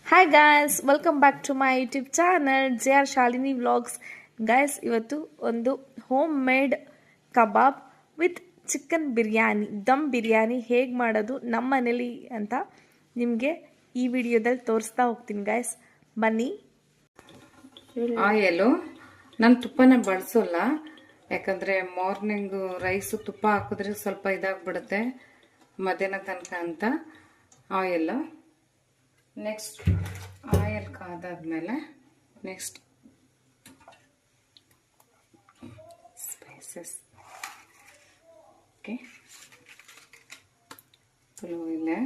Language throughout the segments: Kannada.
Hi guys, welcome back to my YouTube channel JR Shalini vlogs. Guys, ಇವತ್ತು ಒಂದು homemade kebab with chicken biryani, dum biryani ಹೇಗೆ ಮಾಡೋದು ನಮ್ಮ ಮನೇಲಿ ಅಂತ ನಿಮಗೆ ಈ ವಿಡಿಯೋದಲ್ಲಿ ತೋರಿಸ್ತಾ ಹೋಗ್ತೀನಿ. ಗಾಯ್ಸ್, ಬನ್ನಿ. ಆಯಲು ನಾನು ತುಪ್ಪನ ಬಳಸೋಲ್ಲ, ಯಾಕಂದರೆ ಮಾರ್ನಿಂಗು ರೈಸು ತುಪ್ಪ ಹಾಕಿದ್ರೆ ಸ್ವಲ್ಪ ಇದಾಗ್ಬಿಡುತ್ತೆ ಮಧ್ಯಾಹ್ನ ತನಕ ಅಂತ. ಆಯಿಲ್ ನೆಕ್ಸ್ಟ್ ಆಯಿಲ್ ಕಾದಾದ್ಮೇಲೆ ನೆಕ್ಸ್ಟ್ ಸ್ಪೈಸಸ್. ಓಕೆ, ಪಲಾವ್ ಎಲೆ,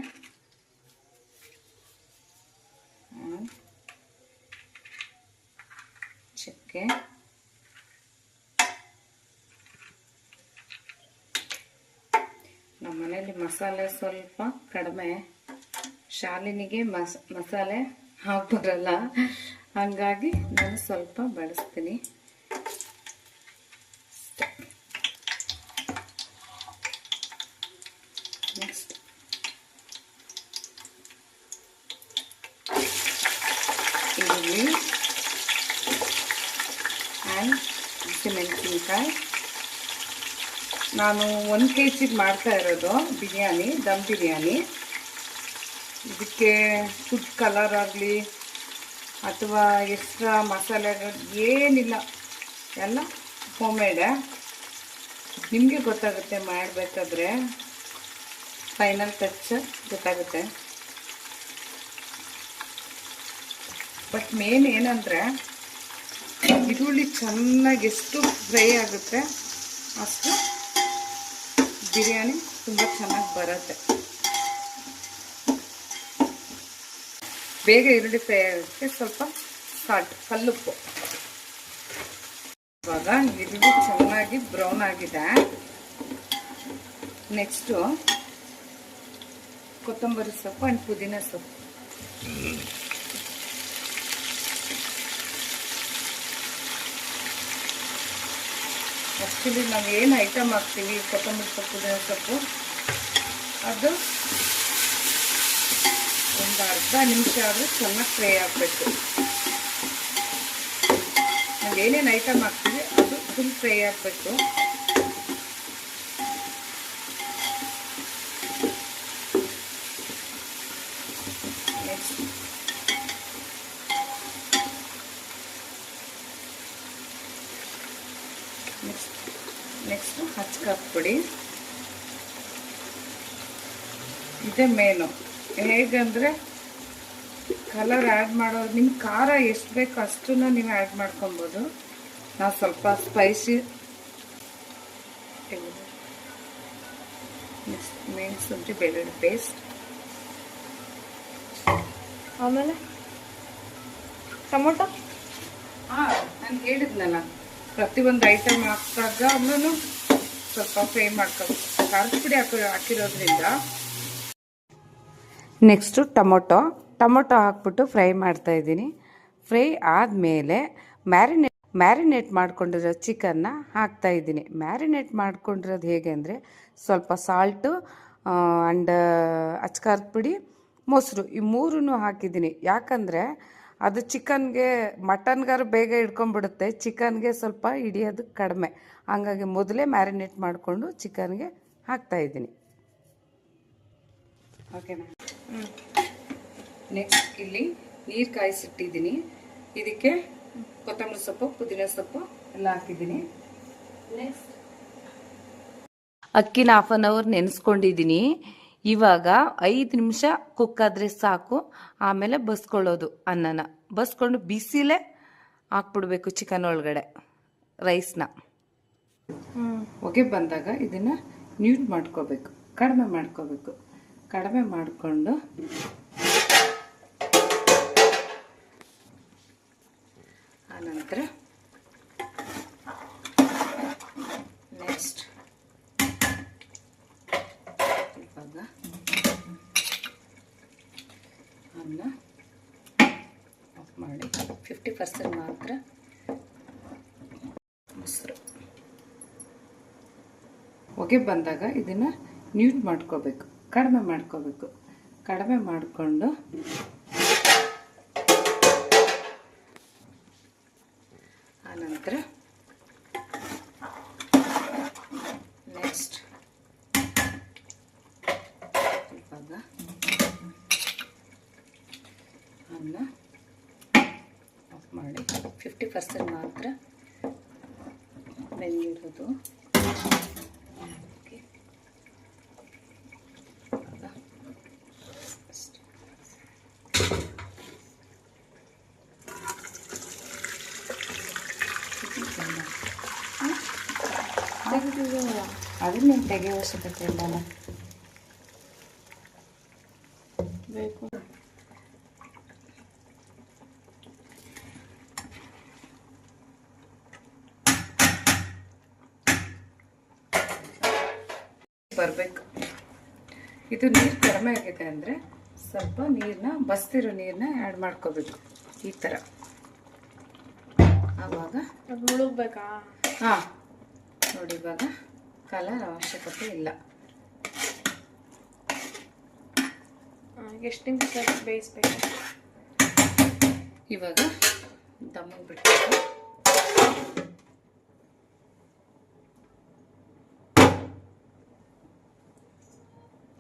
ಚಕ್ಕೆ, ನಮ್ಮ ಮನೆಯಲ್ಲಿ ಮಸಾಲೆ ಸ್ವಲ್ಪ ಕಡಿಮೆ. ಶಾಲಿನಿಗೆ ಮಸಾಲೆ ಹಾಕ್ಬರಲ್ಲ, ಹಾಗಾಗಿ ನಾನು ಸ್ವಲ್ಪ ಬಳಸ್ತೀನಿ. ನೆಕ್ಸ್ಟ್ ಈರುಳ್ಳಿ ಆ್ಯಂಡ್ ಹಸಿಮೆಣಸಿನ್ಕಾಯಿ. ನಾನು 1 kg ಮಾಡ್ತಾ ಇರೋದು ಬಿರಿಯಾನಿ, ದಮ್ ಬಿರಿಯಾನಿ. ಇದಕ್ಕೆ ಫುಡ್ ಕಲರ್ ಆಗಲಿ ಅಥವಾ ಎಕ್ಸ್ಟ್ರಾ ಮಸಾಲೆ ಏನಿಲ್ಲ, ಎಲ್ಲ ಹೋಮ್ಮೇಡೆ. ನಿಮಗೆ ಗೊತ್ತಾಗುತ್ತೆ ಮಾಡಬೇಕಾದ್ರೆ, ಫೈನಲ್ ಟಚ್ ಗೊತ್ತಾಗುತ್ತೆ. ಬಟ್ ಮೇನ್ ಏನಂದರೆ ಈರುಳ್ಳಿ ಚೆನ್ನಾಗಿ ಎಷ್ಟು ಫ್ರೈ ಆಗುತ್ತೆ ಅಷ್ಟು ಬಿರಿಯಾನಿ ತುಂಬ ಚೆನ್ನಾಗಿ ಬರುತ್ತೆ. ಬೇಗ ಈರುಳ್ಳಿ ಫ್ರೈ ಆಗೋಕ್ಕೆ ಸ್ವಲ್ಪ ಸಾಲ್ಟ್, ಕಲ್ಲುಪ್ಪು. ಇವಾಗ ಈರುಳ್ಳಿ ಚೆನ್ನಾಗಿ ಬ್ರೌನ್ ಆಗಿದೆ. ನೆಕ್ಸ್ಟು ಕೊತ್ತಂಬರಿ ಸೊಪ್ಪು ಆ್ಯಂಡ್ ಪುದೀನ ಸೊಪ್ಪು. ಆ್ಯಕ್ಚುಲಿ ನಾವು ಏನು ಐಟಮ್ ಹಾಕ್ತೀವಿ, ಕೊತ್ತಂಬರಿ ಸೊಪ್ಪು, ಪುದೀನ ಸೊಪ್ಪು, ಅದು ಒಂದು ಅರ್ಧ ನಿಮಿಷ ಆದರೂ ಚೆನ್ನಾಗಿ ಫ್ರೈ ಆಗಬೇಕು. ನಾವು ಏನೇನು ಐಟಮ್ ಹಾಕ್ತೀವಿ ಅದು ಫುಲ್ ಫ್ರೈ ಆಗಬೇಕು. ನೆಕ್ಸ್ಟು ಹಚ್ಕಾಕ್ ಪುಡಿ. ಇದೇ ಮೇನು. ಹೇಗಂದರೆ ಕಲರ್ ಆ್ಯಡ್ ಮಾಡೋದು, ನಿಮ್ಮ ಖಾರ ಎಷ್ಟು ಬೇಕು ಅಷ್ಟನ್ನು ನೀವು ಆ್ಯಡ್ ಮಾಡ್ಕೊಬೋದು. ನಾವು ಸ್ವಲ್ಪ ಸ್ಪೈಸಿ ಮೆಣಸು, ಬೆಳ್ಳುಳ್ಳಿ ಪೇಸ್ಟ್, ಆಮೇಲೆ ಟೊಮೊಟೊ. ನಾನು ಹೇಳಿದ್ನಲ್ಲ, ಪ್ರತಿಯೊಂದು ಐಟಮ್ ಹಾಕಿದಾಗ ಅವನು ಸ್ವಲ್ಪ ಫ್ರೈ ಮಾಡ್ಕೋಬೇಕು. ಖಾರದ ಪುಡಿ ಹಾಕಿರೋದ್ರಿಂದ. ನೆಕ್ಸ್ಟು ಟೊಮೊಟೊ ಹಾಕ್ಬಿಟ್ಟು ಫ್ರೈ ಮಾಡ್ತಾ ಇದ್ದೀನಿ. ಫ್ರೈ ಆದಮೇಲೆ ಮ್ಯಾರಿನೇಟ್ ಮಾಡ್ಕೊಂಡಿರೋ ಚಿಕನ್ನ ಹಾಕ್ತಾ ಇದ್ದೀನಿ. ಮ್ಯಾರಿನೇಟ್ ಮಾಡ್ಕೊಂಡಿರೋದು ಹೇಗೆ ಅಂದರೆ ಸ್ವಲ್ಪ ಸಾಲ್ಟು ಆ್ಯಂಡ್ ಅಚ್ಕಾರದ ಪುಡಿ, ಮೊಸರು, ಈ ಮೂರನ್ನು ಹಾಕಿದ್ದೀನಿ. ಯಾಕಂದರೆ ಅದು ಚಿಕನ್ಗೆ, ಮಟನ್ಗಾರು ಬೇಗ ಹಿಡ್ಕೊಂಡ್ಬಿಡುತ್ತೆ, ಚಿಕನ್ಗೆ ಸ್ವಲ್ಪ ಹಿಡಿಯೋದು ಕಡಿಮೆ. ಹಂಗಾಗಿ ಮೊದಲೇ ಮ್ಯಾರಿನೇಟ್ ಮಾಡಿಕೊಂಡು ಚಿಕನ್ಗೆ ಹಾಕ್ತಾಯಿದ್ದೀನಿ. ಓಕೆನಾ? ನೆಕ್ಸ್ಟ್ ಇಲ್ಲಿ ನೀರು ಕಾಯಿಸಿಟ್ಟಿದ್ದೀನಿ. ಇದಕ್ಕೆ ಕೊತ್ತಂಬರಿ ಸೊಪ್ಪು, ಪುದೀನ ಸೊಪ್ಪು ಎಲ್ಲ ಹಾಕಿದ್ದೀನಿ. ನೆಕ್ಸ್ಟ್ ಅಕ್ಕಿನ 1/2 hour ನೆನೆಸ್ಕೊಂಡಿದ್ದೀನಿ. ಇವಾಗ 5 ನಿಮಿಷ ಕುಕ್ ಆದರೆ ಸಾಕು. ಆಮೇಲೆ ಬಸ್ಕೊಳ್ಳೋದು, ಅನ್ನನ ಬಸ್ಕೊಂಡು ಬಿಸಿಲೇ ಹಾಕ್ಬಿಡ್ಬೇಕು ಚಿಕನ್ ಒಳಗಡೆ ರೈಸ್ನ. ಹೊಗೆ ಬಂದಾಗ ಇದನ್ನು ಮ್ಯೂಟ್ ಮಾಡ್ಕೋಬೇಕು, ಕಡಿಮೆ ಮಾಡ್ಕೋಬೇಕು. ಕಡಿಮೆ ಮಾಡಿಕೊಂಡು ಆನಂತರ ನೆಕ್ಸ್ಟ್ ಇವಾಗ ಅನ್ನ ಆಫ್ ಮಾಡಿ 50% ಮಾತ್ರ ಮೊಸರು. ಹೊಗೆ ಬಂದಾಗ ಇದನ್ನು ಮ್ಯೂಟ್ ಮಾಡ್ಕೋಬೇಕು, ಕಡಿಮೆ ಮಾಡ್ಕೋಬೇಕು. ಕಡಿಮೆ ಮಾಡಿಕೊಂಡು ಚಿಕನ್ನ ಆಫ್ ಮಾಡಿ 50% ಮಾತ್ರ ಬೆಂದಿರೋದು. ಓಕೆ, ಅದನ್ನ ತೆಗೆಯೋ ಅವಶ್ಯಕತೆ ಇಲ್ಲ ಬೇಕು. ಬರಬೇಕು. ಇದು ನೀರು ಕಡಿಮೆ ಆಗಿದೆ ಅಂದರೆ ಸ್ವಲ್ಪ ನೀರನ್ನ ಬಸ್ತಿರೋ ನೀರನ್ನ ಆ್ಯಡ್ ಮಾಡ್ಕೋಬೇಕು ಈ ಥರ. ಆವಾಗ ಮುಳುಗ್ಬೇಕಾ? ಹಾಂ ನೋಡಿ, ಇವಾಗ ಕಲರ್ ಅವಶ್ಯಕತೆ ಇಲ್ಲ. ಎಷ್ಟು ನಿಮಿಷ ಬೇಯಿಸ್ಬೇಕು? ಇವಾಗ ದಮ್ಮಿಗೆ ಬಿಟ್ಬಿಟ್ಟು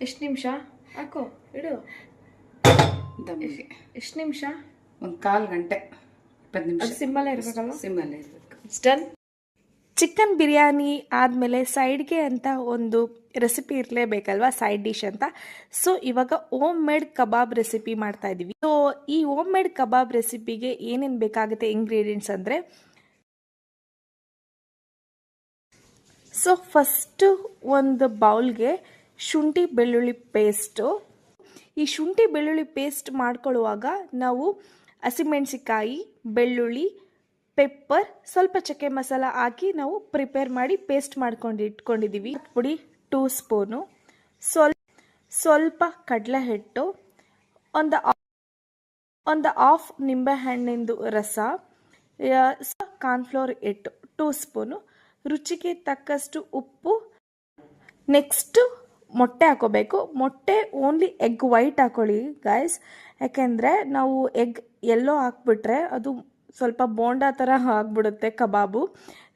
ಎಷ್ಟು ನಿಮಿಷ ಹಾಕೋ, ಇಡು ದಮ್ಮಿಗೆ. ಎಷ್ಟು ನಿಮಿಷ? ಒಂದು 1/4 ಗಂಟೆ 20 ನಿಮಿಷ. ಸಿಮ್ಮಲ್ಲೇ ಇರಬೇಕಲ್ಲ? ಸಿಮ್ಮಲ್ಲೇ ಇರಬೇಕು. It's done. ಚಿಕನ್ ಬಿರಿಯಾನಿ ಆದಮೇಲೆ ಸೈಡ್ಗೆ ಅಂತ ಒಂದು ರೆಸಿಪಿ ಇರಲೇಬೇಕಲ್ವಾ, ಸೈಡ್ ಡಿಶ್ ಅಂತ. ಸೊ ಇವಾಗ ಹೋಮ್ ಮೇಡ್ ಕಬಾಬ್ ರೆಸಿಪಿ ಮಾಡ್ತಾ ಇದ್ದೀವಿ. ಸೊ ಈ ಹೋಮ್ ಮೇಡ್ ಕಬಾಬ್ ರೆಸಿಪಿಗೆ ಏನೇನು ಬೇಕಾಗುತ್ತೆ ಇಂಗ್ರೀಡಿಯೆಂಟ್ಸ್ ಅಂದರೆ, ಸೊ ಫಸ್ಟು ಒಂದು ಬೌಲ್ಗೆ ಶುಂಠಿ ಬೆಳ್ಳುಳ್ಳಿ ಪೇಸ್ಟು. ಈ ಶುಂಠಿ ಬೆಳ್ಳುಳ್ಳಿ ಪೇಸ್ಟ್ ಮಾಡ್ಕೊಳ್ಳುವಾಗ ನಾವು ಹಸಿಮೆಣಸಿಕಾಯಿ, ಬೆಳ್ಳುಳ್ಳಿ, ಪೆಪ್ಪರ್, ಸ್ವಲ್ಪ ಚಕ್ಕೆ ಮಸಾಲ ಹಾಕಿ ನಾವು ಪ್ರಿಪೇರ್ ಮಾಡಿ ಪೇಸ್ಟ್ ಮಾಡ್ಕೊಂಡು ಇಟ್ಕೊಂಡಿದ್ದೀವಿ. ಪುಡಿ 2 ಸ್ಪೂನು, ಸ್ವಲ್ಪ ಕಡಲೆ ಹಿಟ್ಟು, ಒಂದು ಹಾಫ್ ನಿಂಬೆಹಣ್ಣಿಂದು ರಸ, ಕಾರ್ನ್ಫ್ಲೋರ್ ಹಿಟ್ಟು 2 ಸ್ಪೂನು, ರುಚಿಗೆ ತಕ್ಕಷ್ಟು ಉಪ್ಪು. ನೆಕ್ಸ್ಟು ಮೊಟ್ಟೆ ಹಾಕೋಬೇಕು. ಮೊಟ್ಟೆ ಓನ್ಲಿ ಎಗ್ ವೈಟ್ ಹಾಕೊಳ್ಳಿ ಗಾಯ್ಸ್, ಯಾಕೆಂದರೆ ನಾವು ಎಗ್ ಎಲ್ಲೋ ಹಾಕ್ಬಿಟ್ರೆ ಅದು ಸ್ವಲ್ಪ ಬೋಂಡಾ ಥರ ಆಗಿಬಿಡುತ್ತೆ ಕಬಾಬು.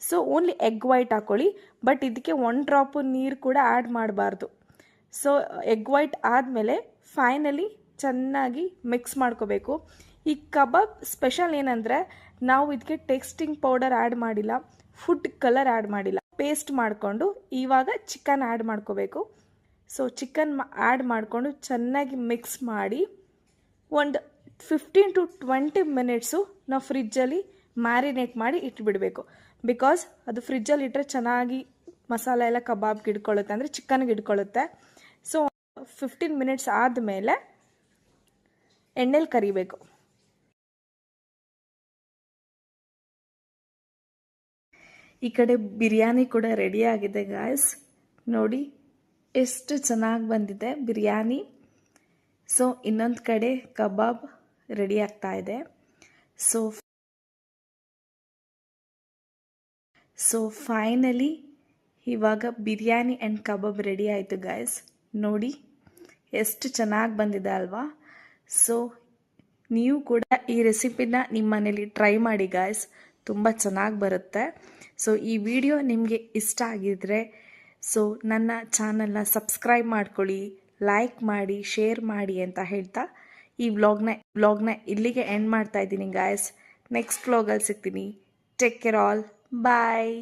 ಸೊ ಓನ್ಲಿ ಎಗ್ ವೈಟ್ ಹಾಕೊಳ್ಳಿ, ಬಟ್ ಇದಕ್ಕೆ 1 ಡ್ರಾಪು ನೀರು ಕೂಡ ಆ್ಯಡ್ ಮಾಡಬಾರ್ದು. ಸೊ ಎಗ್ ವೈಟ್ ಆದಮೇಲೆ ಫೈನಲಿ ಚೆನ್ನಾಗಿ ಮಿಕ್ಸ್ ಮಾಡ್ಕೋಬೇಕು. ಈ ಕಬಾಬ್ ಸ್ಪೆಷಲ್ ಏನಂದರೆ ನಾವು ಇದಕ್ಕೆ ಟೇಸ್ಟಿಂಗ್ ಪೌಡರ್ ಆ್ಯಡ್ ಮಾಡಿಲ್ಲ, ಫುಡ್ ಕಲರ್ ಆ್ಯಡ್ ಮಾಡಿಲ್ಲ. ಪೇಸ್ಟ್ ಮಾಡಿಕೊಂಡು ಇವಾಗ ಚಿಕನ್ ಆ್ಯಡ್ ಮಾಡ್ಕೋಬೇಕು. ಸೊ ಚಿಕನ್ ಆ್ಯಡ್ ಮಾಡಿಕೊಂಡು ಚೆನ್ನಾಗಿ ಮಿಕ್ಸ್ ಮಾಡಿ ಒಂದು 15 to 20 ಮಿನಿಟ್ಸು ನಾವು ಫ್ರಿಜ್ಜಲ್ಲಿ ಮ್ಯಾರಿನೇಟ್ ಮಾಡಿ ಇಟ್ಬಿಡಬೇಕು. ಬಿಕಾಸ್ ಅದು ಫ್ರಿಜ್ಜಲ್ಲಿ ಇಟ್ಟರೆ ಚೆನ್ನಾಗಿ ಮಸಾಲೆ ಎಲ್ಲ ಕಬಾಬ್ಗೆ ಹಿಡ್ಕೊಳ್ಳುತ್ತೆ, ಅಂದರೆ ಚಿಕನ್ಗೆ ಹಿಡ್ಕೊಳ್ಳುತ್ತೆ. ಸೊ 15 ಮಿನಿಟ್ಸ್ ಆದಮೇಲೆ ಎಣ್ಣೆಲಿ ಕರಿಬೇಕು. ಈ ಕಡೆ ಬಿರಿಯಾನಿ ಕೂಡ ರೆಡಿ ಆಗಿದೆ ಗಾಯ್ಸ್, ನೋಡಿ ಎಷ್ಟು ಚೆನ್ನಾಗಿ ಬಂದಿದೆ ಬಿರಿಯಾನಿ. ಸೊ ಇನ್ನೊಂದು ಕಡೆ ಕಬಾಬ್ ರೆಡಿ ಆಗ್ತಾ ಇದೆ. ಸೊ ಫೈನಲಿ ಇವಾಗ ಬಿರಿಯಾನಿ ಆ್ಯಂಡ್ ಕಬಾಬ್ ರೆಡಿ ಆಯಿತು ಗಾಯ್ಸ್. ನೋಡಿ ಎಷ್ಟು ಚೆನ್ನಾಗಿ ಬಂದಿದೆ ಅಲ್ವಾ. ಸೊ ನೀವು ಕೂಡ ಈ ರೆಸಿಪಿನ ನಿಮ್ಮ ಮನೇಲಿ ಟ್ರೈ ಮಾಡಿ ಗಾಯ್ಸ್, ತುಂಬ ಚೆನ್ನಾಗಿ ಬರುತ್ತೆ. ಸೊ ಈ ವಿಡಿಯೋ ನಿಮಗೆ ಇಷ್ಟ ಆಗಿದ್ರೆ ಸೊ ನನ್ನ ಚಾನಲ್ನ ಸಬ್ಸ್ಕ್ರೈಬ್ ಮಾಡ್ಕೊಳ್ಳಿ, ಲೈಕ್ ಮಾಡಿ, ಶೇರ್ ಮಾಡಿ ಅಂತ ಹೇಳ್ತಾ ಈ ವ್ಲಾಗ್ನ ಇಲ್ಲಿಗೆ ಎಂಡ್ ಮಾಡ್ತಾ ಇದ್ದೀನಿ ಗಾಯ್ಸ್. ನೆಕ್ಸ್ಟ್ ವ್ಲಾಗಲ್ಲಿ ಸಿಗ್ತೀನಿ. ಟೇಕ್ ಕೇರ್ ಆಲ್, ಬಾಯ್.